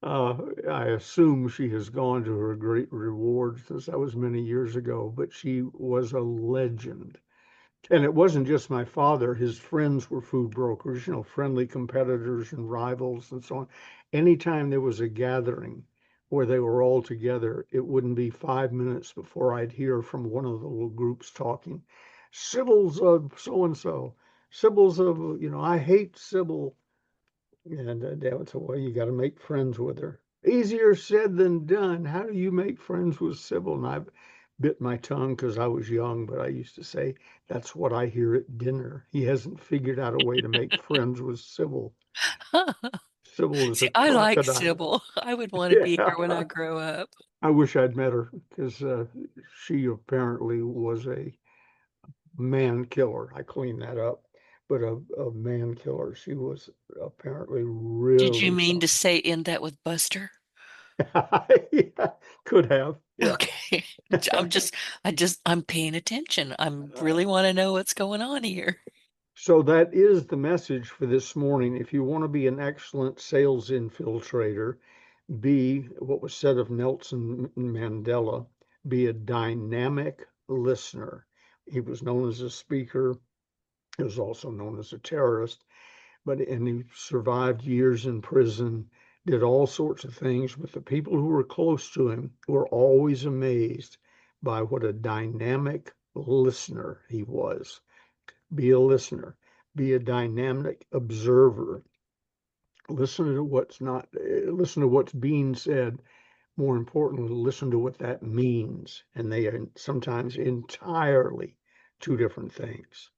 I assume she has gone to her great reward since that was many years ago, but she was a legend. And it wasn't just my father, his friends were food brokers, friendly competitors and rivals and so on. Anytime there was a gathering where they were all together, it wouldn't be 5 minutes before I'd hear from one of the little groups talking, Sybil's of so and so, Sybil's of, I hate Sybil. And Dad would say, well, you got to make friends with her. Easier said than done. How do you make friends with Sybil? And I bit my tongue because I was young, but I used to say, that's what I hear at dinner. He hasn't figured out a way to make friends with Sybil. Sybil is See, a I like crocodile. Sybil. I would want to be her when I Yeah. grow up. I wish I'd met her because she apparently was a man killer. I cleaned that up, but a man killer. She was apparently Did you really mean to something. say end that with Buster? Yeah, could have. Yeah. Okay. I'm paying attention. I'm really want to know what's going on here. So that is the message for this morning. If you want to be an excellent sales infiltrator, Be what was said of Nelson Mandela, be a dynamic listener. He was known as a speaker. He was also known as a terrorist, and he survived years in prison, did all sorts of things. But the people who were close to him were always amazed by what a dynamic listener he was. Be a listener, be a dynamic observer. Listen to what's being said. More importantly, listen to what that means. And they are sometimes entirely two different things.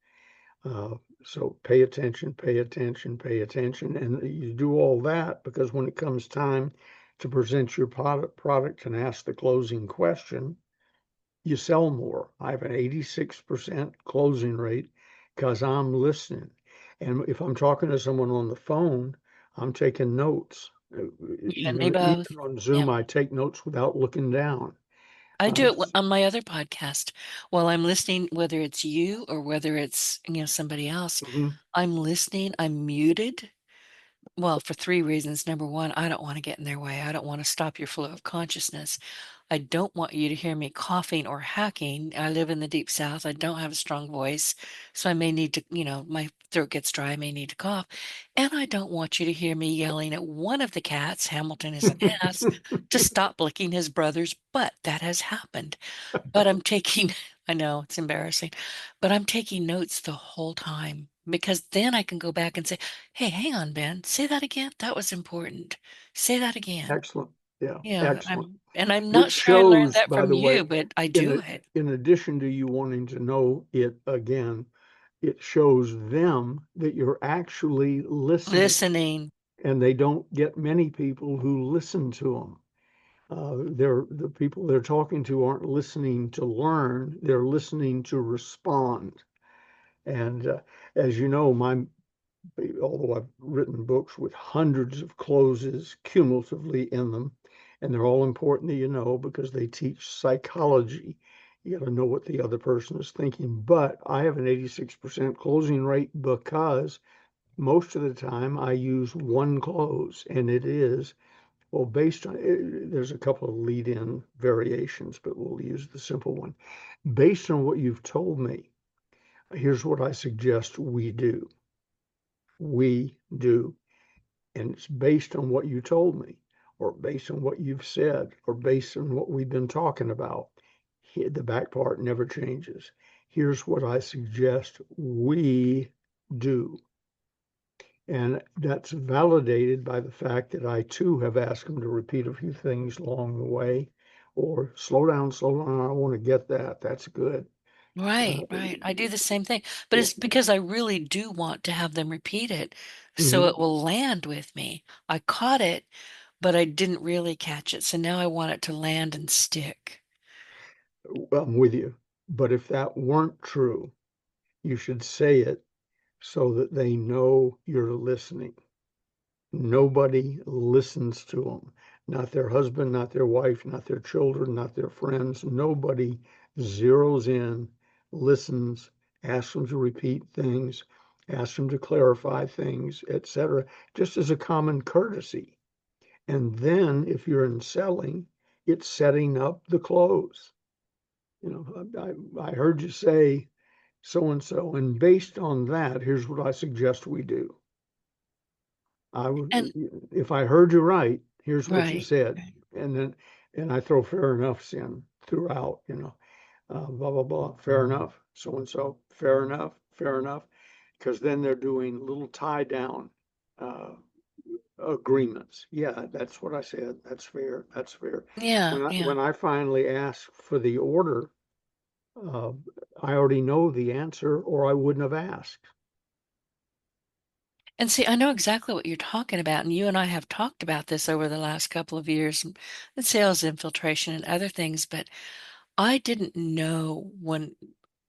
So pay attention, pay attention, pay attention. And you do all that because when it comes time to present your product and ask the closing question, you sell more. I have an 86% closing rate because I'm listening. And if I'm talking to someone on the phone, I'm taking notes. You and me Even both. on Yeah. Zoom, I take notes without looking down. I do Uh, it on my other podcast while I'm listening, whether it's you or whether it's, somebody else. mhm. I'm listening. I'm muted. Well, for three reasons. Number one, I don't want to get in their way. I don't want to stop your flow of consciousness. I don't want you to hear me coughing or hacking. I live in the deep south. I don't have a strong voice, so I may need to, my throat gets dry. I may need to cough. And I don't want you to hear me yelling at one of the cats, Hamilton is an ass, to stop licking his brother's butt. That has happened. But I'm taking, I know it's embarrassing, but I'm taking notes the whole time because then I can go back and say, hey, hang on, Ben, say that again. That was important. Say that again. Excellent. Yeah, Yeah, excellent. I'm not Which sure I learned shows, that by from the way, you, but I in do it. in addition to you wanting to know it again, it shows them that you're actually listening, Listening. and they don't get many people who listen to them. The people they're talking to aren't listening to learn; they're listening to respond. And as you know, although I've written books with hundreds of closes cumulatively in them, and they're all important to because they teach psychology. You got to know what the other person is thinking. But I have an 86% closing rate because most of the time I use one close, and it is, well, based on there's a couple of lead in variations, but we'll use the simple one. Based on what you've told me, here's what I suggest we do. We do. And it's based on what you told me, or based on what you've said, or based on what we've been talking about. The back part never changes. Here's what I suggest we do. And that's validated by the fact that I too have asked them to repeat a few things along the way, or slow down. I want to get that. That's good. Right, Uh, right. I do the same thing, but it's because I really do want to have them repeat it so mhm. it will land with me. I caught it, but I didn't really catch it. So now I want it to land and stick. I'm with you. But if that weren't true, you should say it so that they know you're listening. Nobody listens to them. Not their husband, not their wife, not their children, not their friends. Nobody zeroes in, listens, asks them to repeat things, asks them to clarify things, etc., just as a common courtesy. And then if you're in selling, it's setting up the close. I heard you say so and so, and based on that, here's what I suggest we do. I And would, if I heard you right, here's what you right, said. right. And then, and I throw fair enoughs in throughout, blah, blah, blah, fair enough, so and so, fair enough. Because then they're doing little tie down uh, agreements. Yeah, that's what I said. That's fair. That's fair. Yeah, yeah. When I finally ask for the order, uh, I already know the answer, or I wouldn't have asked. And see, I know exactly what you're talking about, and you and I have talked about this over the last couple of years, and sales infiltration and other things, but I didn't know when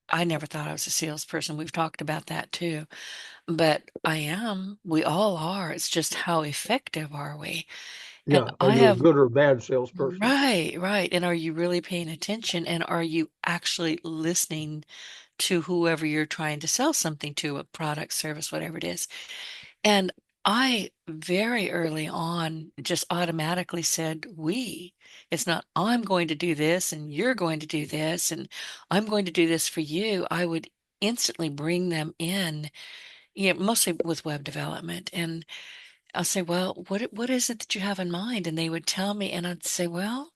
I never thought I was a salesperson. We've talked about that too, but I am. We all are. It's just how effective are we? And Yeah, are I you a have, good or a bad salesperson? right, right. And are you really paying attention? And are you actually listening to whoever you're trying to sell something to, a product, service, whatever it is? And I very early on just automatically said we. It's not I'm going to do this and you're going to do this and I'm going to do this for you. I would instantly bring them in, mostly with web development. And I'll say, well, what is it that you have in mind? And they would tell me, and I'd say, well,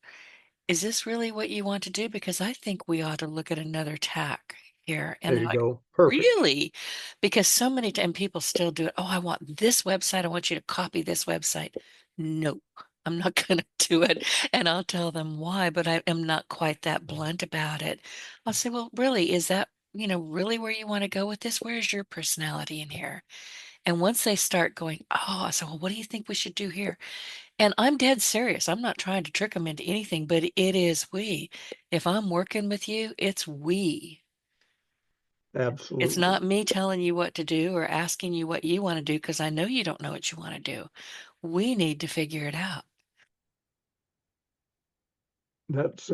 is this really what you want to do? Because I think we ought to look at another tack here. And There they're you like, go. Perfect. really? Because so many times people still do it. Oh, I want this website. I want you to copy this website. Nope, I'm not going to do it. And I'll tell them why, but I am not quite that blunt about it. I'll say, well, really, is that, really where you want to go with this? Where's your personality in here? And once they start going, oh, I said, well, what do you think we should do here? And I'm dead serious. I'm not trying to trick them into anything, but it is we. If I'm working with you, it's we. It's Absolutely. not me telling you what to do or asking you what you want to do because I know you don't know what you want to do. We need to figure it out. That's,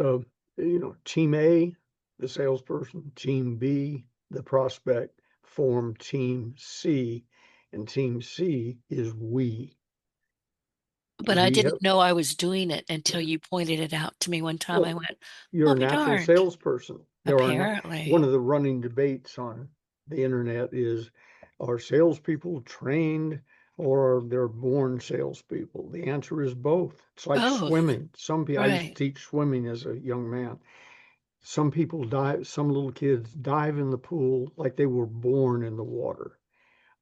team A, the salesperson, team B, the prospect, form team C, and team C is we. But I We have, didn't know I was doing it until yeah. you pointed it out to me one time. I Well, went, you're I'll a be natural darned. salesperson. One Apparently. of the running debates on the internet is, are salespeople trained or they're born salespeople? The answer is both. It's like Both. swimming. Some people, I used to Right. teach swimming as a young man. Some people dive, some little kids dive in the pool like they were born in the water.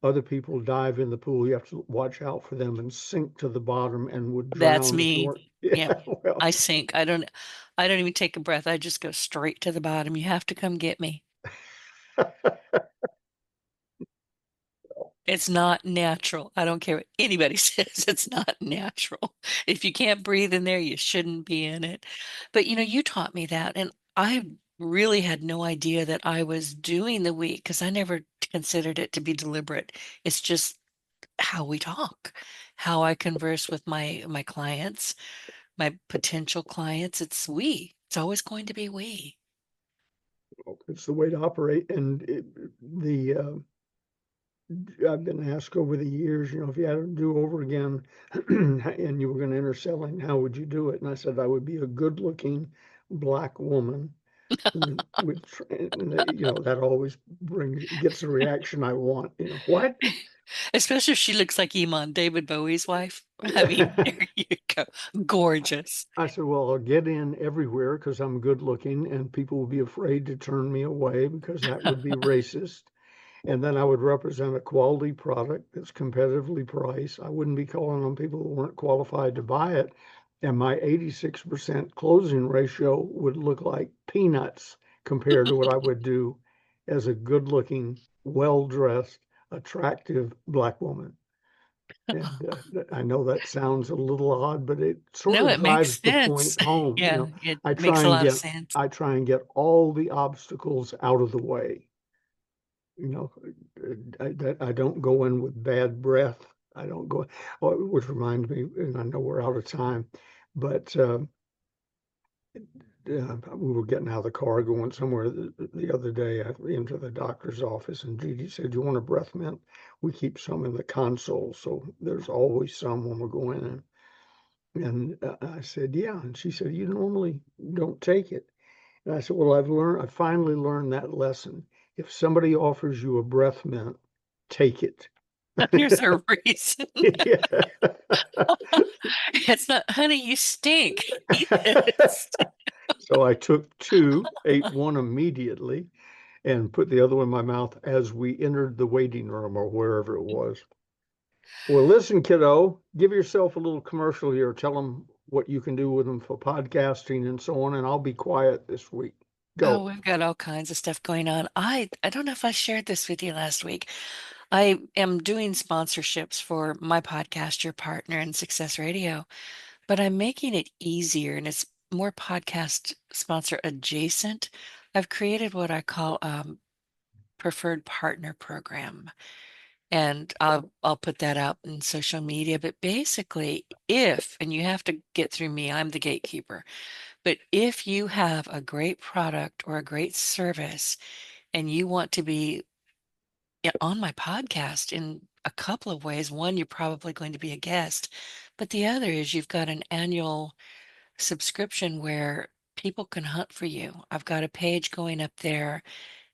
Other people dive in the pool. You have to watch out for them and sink to the bottom and would That's drown if you me. weren't. Yeah. Yeah, well, I sink. I don't even take a breath. I just go straight to the bottom. You have to come get me. It's not natural. I don't care what anybody says. It's not natural. If you can't breathe in there, you shouldn't be in it. But you taught me that. And I really had no idea that I was doing the week because I never considered it to be deliberate. It's just how we talk, how I converse with my clients, my potential clients. It's we. It's always going to be we. it's the way to operate. And I've been asked over the years, if you had to do over again and you were going to enter selling, how would you do it? And I said I would be a good-looking black woman who would, that always gets the reaction I want. What? Especially if she looks like Iman, David Bowie's wife. I mean, there you go. Gorgeous. I said, well, I'll get in everywhere because I'm good looking and people will be afraid to turn me away because that would be racist. And then I would represent a quality product that's competitively priced. I wouldn't be calling on people who weren't qualified to buy it. And my 86% closing ratio would look like peanuts compared to what I would do as a good looking, well dressed, attractive black woman. And I know that sounds a little odd, but it sort No, of it makes drives the sense. point home. Yeah, it I makes try a and lot of get sense. I try and get all the obstacles out of the way. You know, I don't go in with bad breath. I don't go, oh, which reminds me, and I know we're out of time, but we were getting out of the car going somewhere the other day into the doctor's office, and Gigi said, "You want a breath mint? We keep some in the console, so there's always some when we're going in." And I said, "Yeah," and she said, "You normally don't take it." And I said, "Well, I finally learned that lesson. If somebody offers you a breath mint, take it." There's a reason. Yeah. It's not, honey, you stink. Eat this. So I took two, ate one immediately, and put the other one in my mouth as we entered the waiting room or wherever it was. Well, listen, kiddo, give yourself a little commercial here. Tell them what you can do with them for podcasting and so on, and I'll be quiet this week. Oh, Go. we've got all kinds of stuff going on. I don't know if I shared this with you last week. I am doing sponsorships for my podcast, Your Partner in Success Radio, but I'm making it easier and it's more podcast sponsor adjacent. I've created what I call preferred partner program. And I'll put that out in social media. But basically, and you have to get through me, I'm the gatekeeper. But if you have a great product or a great service and you want to be on my podcast in a couple of ways. One, you're probably going to be a guest, but the other is you've got an annual subscription where people can hunt for you. I've got a page going up there.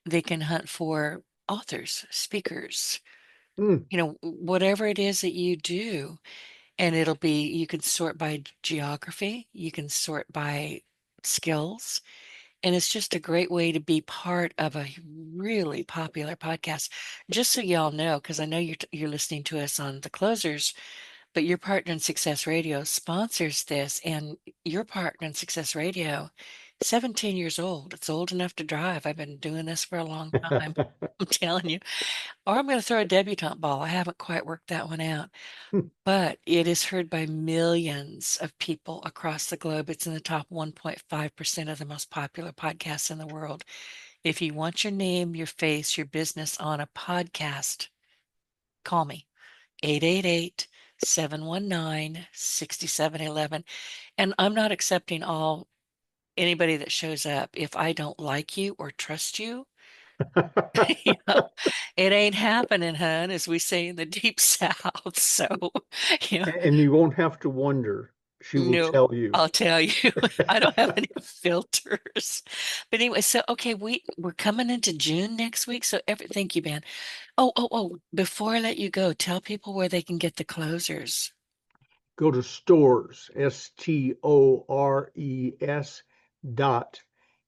They can hunt for authors, speakers, Mm. whatever it is that you do. And it'll be, you can sort by geography, you can sort by skills. And it's just a great way to be part of a really popular podcast. Just so y'all know, because I know you're listening to us on the Closers, but your partner in Success Radio sponsors this, and your partner in Success Radio, 17 years old. It's old enough to drive. I've been doing this for a long time. I'm telling you. Or I'm going to throw a debutante ball. I haven't quite worked that one out, but it is heard by millions of people across the globe. It's in the top 1.5% of the most popular podcasts in the world. If you want your name, your face, your business on a podcast, call me 888-719-6711. And I'm not accepting anybody that shows up. If I don't like you or trust you, yeah, it ain't happening, hun, as we say in the deep South. So, yeah, And you won't have to wonder. She will no, tell you. I'll tell you, I don't have any filters. But anyway, so okay, we're coming into June next week. So thank you, Ben. Oh, before I let you go, tell people where they can get the closers. Go to stores, STORES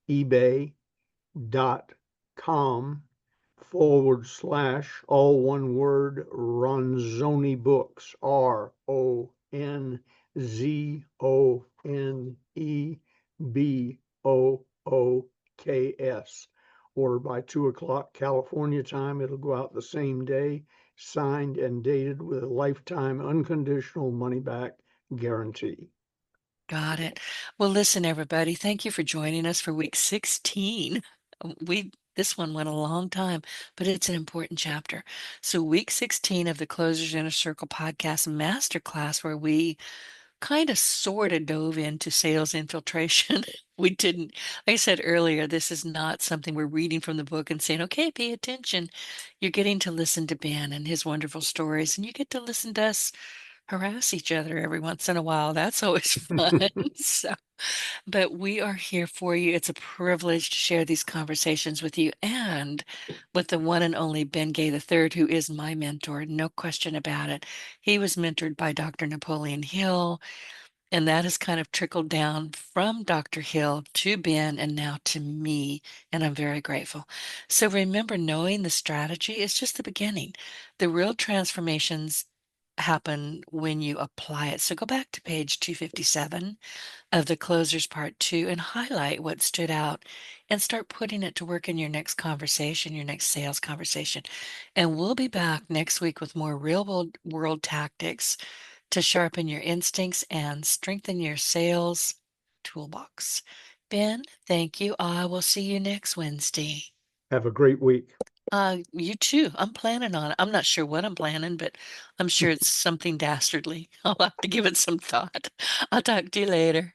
ebay dot com / all one word Ronzoni Books RONZONEBOOKS. Order by 2 o'clock California time. It'll go out the same day, signed and dated with a lifetime unconditional money back guarantee. Got it. Well, listen, everybody, thank you for joining us for week 16. This one went a long time, but it's an important chapter. So week 16 of the Closers Inner Circle podcast masterclass, where we kind of sort of dove into sales infiltration. We didn't, like I said earlier, this is not something we're reading from the book and saying, okay, pay attention. You're getting to listen to Ben and his wonderful stories, and you get to listen to us harass each other every once in a while. That's always fun. So, but we are here for you. It's a privilege to share these conversations with you and with the one and only Ben Gay III, who is my mentor, no question about it. He was mentored by Dr. Napoleon Hill, and that has kind of trickled down from Dr. Hill to Ben and now to me, and I'm very grateful. So remember, knowing the strategy is just the beginning. The real transformations happen when you apply it. So go back to page 257 of the Closers Part 2 and highlight what stood out and start putting it to work in your next conversation, your next sales conversation. And we'll be back next week with more real world tactics to sharpen your instincts and strengthen your sales toolbox. Ben, thank you. I will see you next Wednesday. Have a great week. You too. I'm planning on it. I'm not sure what I'm planning, but I'm sure it's something dastardly. I'll have to give it some thought. I'll talk to you later.